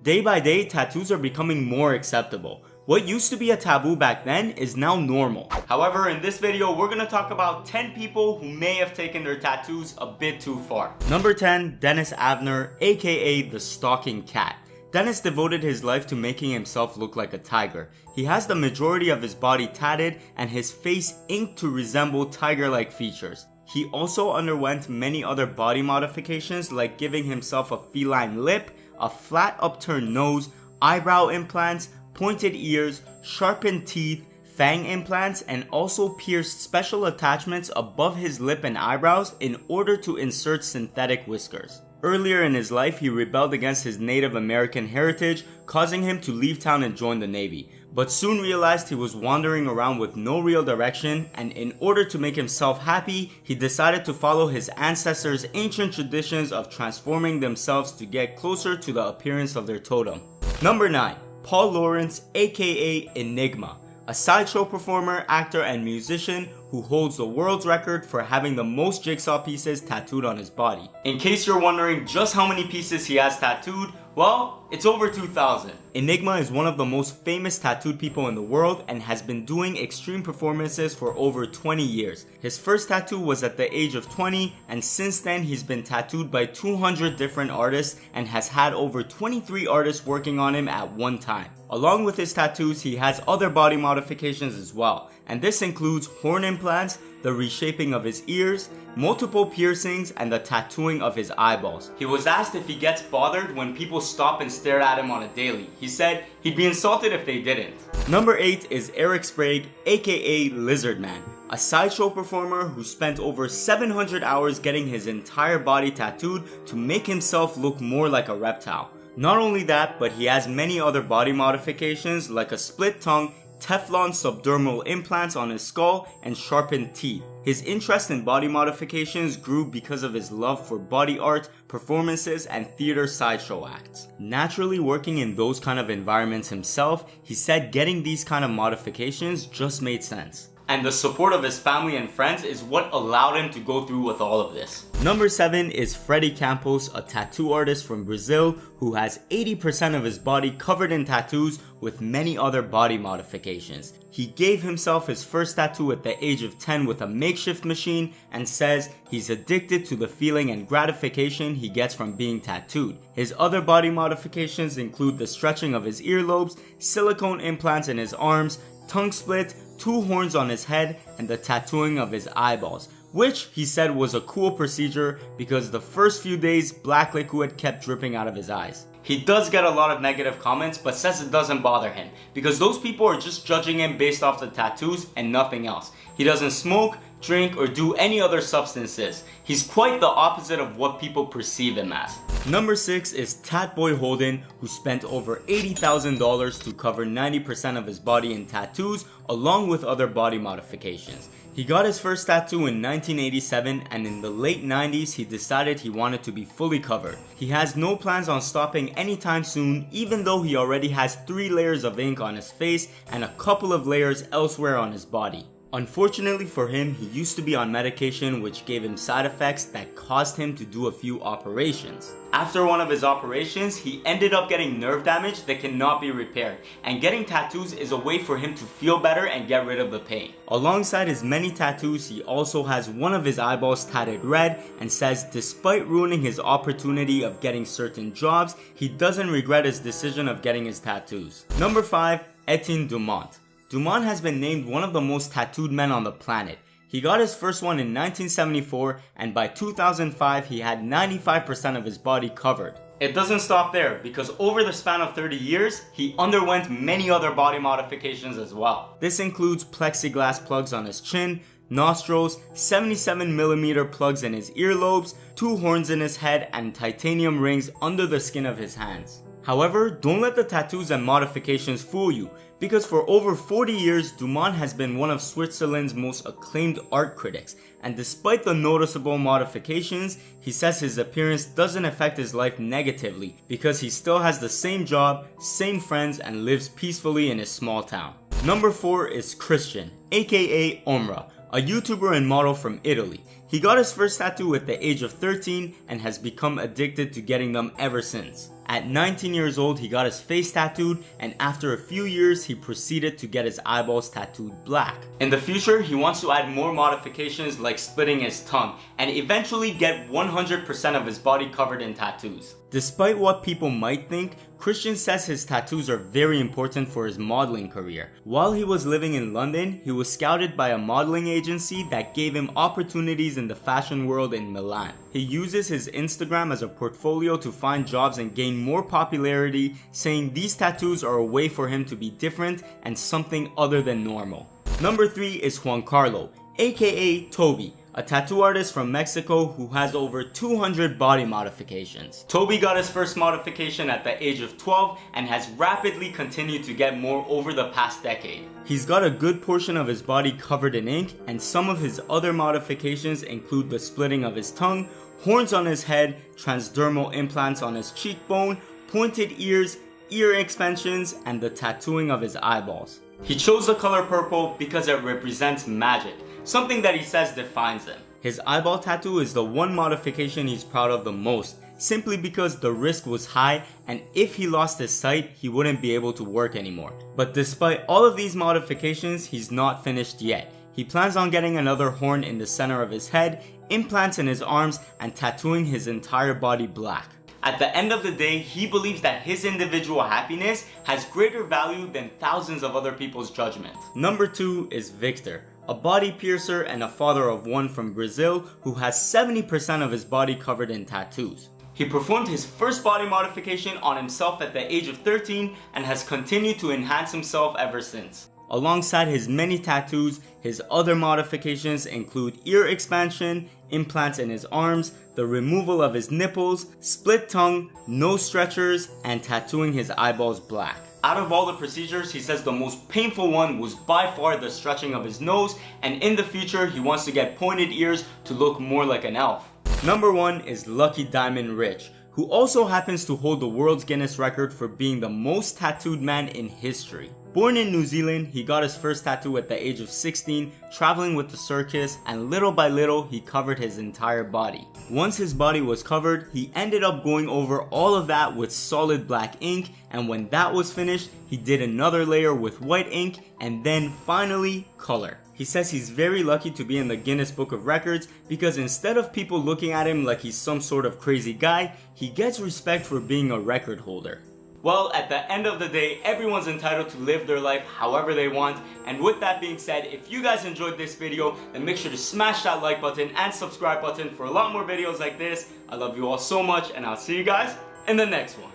Day by day, tattoos are becoming more acceptable. What used to be a taboo back then is now normal. However, in this video, we're gonna talk about 10 people who may have taken their tattoos a bit too far. Number 10, Dennis Avner, aka the Stalking Cat. Dennis devoted his life to making himself look like a tiger. He has the majority of his body tatted and his face inked to resemble tiger-like features. He also underwent many other body modifications like giving himself a feline lip, a flat upturned nose, eyebrow implants, pointed ears, sharpened teeth, fang implants, and also pierced special attachments above his lip and eyebrows in order to insert synthetic whiskers. Earlier in his life, he rebelled against his Native American heritage, causing him to leave town and join the Navy, but soon realized he was wandering around with no real direction, and in order to make himself happy, he decided to follow his ancestors' ancient traditions of transforming themselves to get closer to the appearance of their totem. Number 9. Paul Lawrence, aka Enigma, a sideshow performer, actor, and musician who holds the world's record for having the most jigsaw pieces tattooed on his body. In case you're wondering just how many pieces he has tattooed, well, it's over 2,000. Enigma is one of the most famous tattooed people in the world and has been doing extreme performances for over 20 years. His first tattoo was at the age of 20, and since then he's been tattooed by 200 different artists and has had over 23 artists working on him at one time. Along with his tattoos, he has other body modifications as well, and this includes horn implants, the reshaping of his ears, multiple piercings, and the tattooing of his eyeballs. He was asked if he gets bothered when people stop and stare at him on a daily. He said he'd be insulted if they didn't. Number 8 is Eric Sprague, aka Lizard Man, a sideshow performer who spent over 700 hours getting his entire body tattooed to make himself look more like a reptile. Not only that, but he has many other body modifications like a split tongue, Teflon subdermal implants on his skull, and sharpened teeth. His interest in body modifications grew because of his love for body art, performances, and theater sideshow acts. Naturally working in those kind of environments himself, he said getting these kind of modifications just made sense. And the support of his family and friends is what allowed him to go through with all of this. Number 7 is Freddy Campos, a tattoo artist from Brazil who has 80% of his body covered in tattoos with many other body modifications. He gave himself his first tattoo at the age of 10 with a makeshift machine and says he's addicted to the feeling and gratification he gets from being tattooed. His other body modifications include the stretching of his earlobes, silicone implants in his arms, tongue split, 2 horns on his head, and the tattooing of his eyeballs, which he said was a cool procedure because the first few days black liquid kept dripping out of his eyes. He does get a lot of negative comments, but says it doesn't bother him because those people are just judging him based off the tattoos and nothing else. He doesn't smoke, drink, or do any other substances. He's quite the opposite of what people perceive him as. Number 6 is Tatboy Holden, who spent over $80,000 to cover 90% of his body in tattoos along with other body modifications. He got his first tattoo in 1987, and in the late 90s he decided he wanted to be fully covered. He has no plans on stopping anytime soon, even though he already has 3 layers of ink on his face and a couple of layers elsewhere on his body. Unfortunately for him, he used to be on medication which gave him side effects that caused him to do a few operations. After one of his operations, he ended up getting nerve damage that cannot be repaired, and getting tattoos is a way for him to feel better and get rid of the pain. Alongside his many tattoos, he also has one of his eyeballs tatted red and says despite ruining his opportunity of getting certain jobs, he doesn't regret his decision of getting his tattoos. Number 5, Etienne Dumont. Dumont has been named one of the most tattooed men on the planet. He got his first one in 1974, and by 2005 he had 95% of his body covered. It doesn't stop there, because over the span of 30 years, he underwent many other body modifications as well. This includes plexiglass plugs on his chin, nostrils, 77mm plugs in his earlobes, 2 horns in his head, and titanium rings under the skin of his hands. However, don't let the tattoos and modifications fool you, because for over 40 years, Dumont has been one of Switzerland's most acclaimed art critics, and despite the noticeable modifications, he says his appearance doesn't affect his life negatively because he still has the same job, same friends, and lives peacefully in his small town. Number 4 is Christian, aka Omra, a YouTuber and model from Italy. He got his first tattoo at the age of 13 and has become addicted to getting them ever since. At 19 years old, he got his face tattooed, and after a few years, he proceeded to get his eyeballs tattooed black. In the future, he wants to add more modifications like splitting his tongue, and eventually get 100% of his body covered in tattoos. Despite what people might think, Christian says his tattoos are very important for his modeling career. While he was living in London, he was scouted by a modeling agency that gave him opportunities in the fashion world in Milan. He uses his Instagram as a portfolio to find jobs and gain more popularity, saying these tattoos are a way for him to be different and something other than normal. Number 3 is Juan Carlo, aka Toby, a tattoo artist from Mexico who has over 200 body modifications. Toby got his first modification at the age of 12 and has rapidly continued to get more over the past decade. He's got a good portion of his body covered in ink, and some of his other modifications include the splitting of his tongue, horns on his head, transdermal implants on his cheekbone, pointed ears, ear expansions, and the tattooing of his eyeballs. He chose the color purple because it represents magic, something that he says defines him. His eyeball tattoo is the one modification he's proud of the most, simply because the risk was high, and if he lost his sight, he wouldn't be able to work anymore. But despite all of these modifications, he's not finished yet. He plans on getting another horn in the center of his head, implants in his arms, and tattooing his entire body black. At the end of the day, he believes that his individual happiness has greater value than thousands of other people's judgment. Number 2 is Victor, a body piercer and a father of one from Brazil who has 70% of his body covered in tattoos. He performed his first body modification on himself at the age of 13 and has continued to enhance himself ever since. Alongside his many tattoos, his other modifications include ear expansion, implants in his arms, the removal of his nipples, split tongue, nose stretchers, and tattooing his eyeballs black. Out of all the procedures, he says the most painful one was by far the stretching of his nose, and in the future he wants to get pointed ears to look more like an elf. Number 1 is Lucky Diamond Rich, who also happens to hold the world's Guinness record for being the most tattooed man in history. Born in New Zealand, he got his first tattoo at the age of 16, traveling with the circus, and little by little he covered his entire body. Once his body was covered, he ended up going over all of that with solid black ink, and when that was finished, he did another layer with white ink, and then finally color. He says he's very lucky to be in the Guinness Book of Records because instead of people looking at him like he's some sort of crazy guy, he gets respect for being a record holder. Well, at the end of the day, everyone's entitled to live their life however they want. And with that being said, if you guys enjoyed this video, then make sure to smash that like button and subscribe button for a lot more videos like this. I love you all so much, and I'll see you guys in the next one.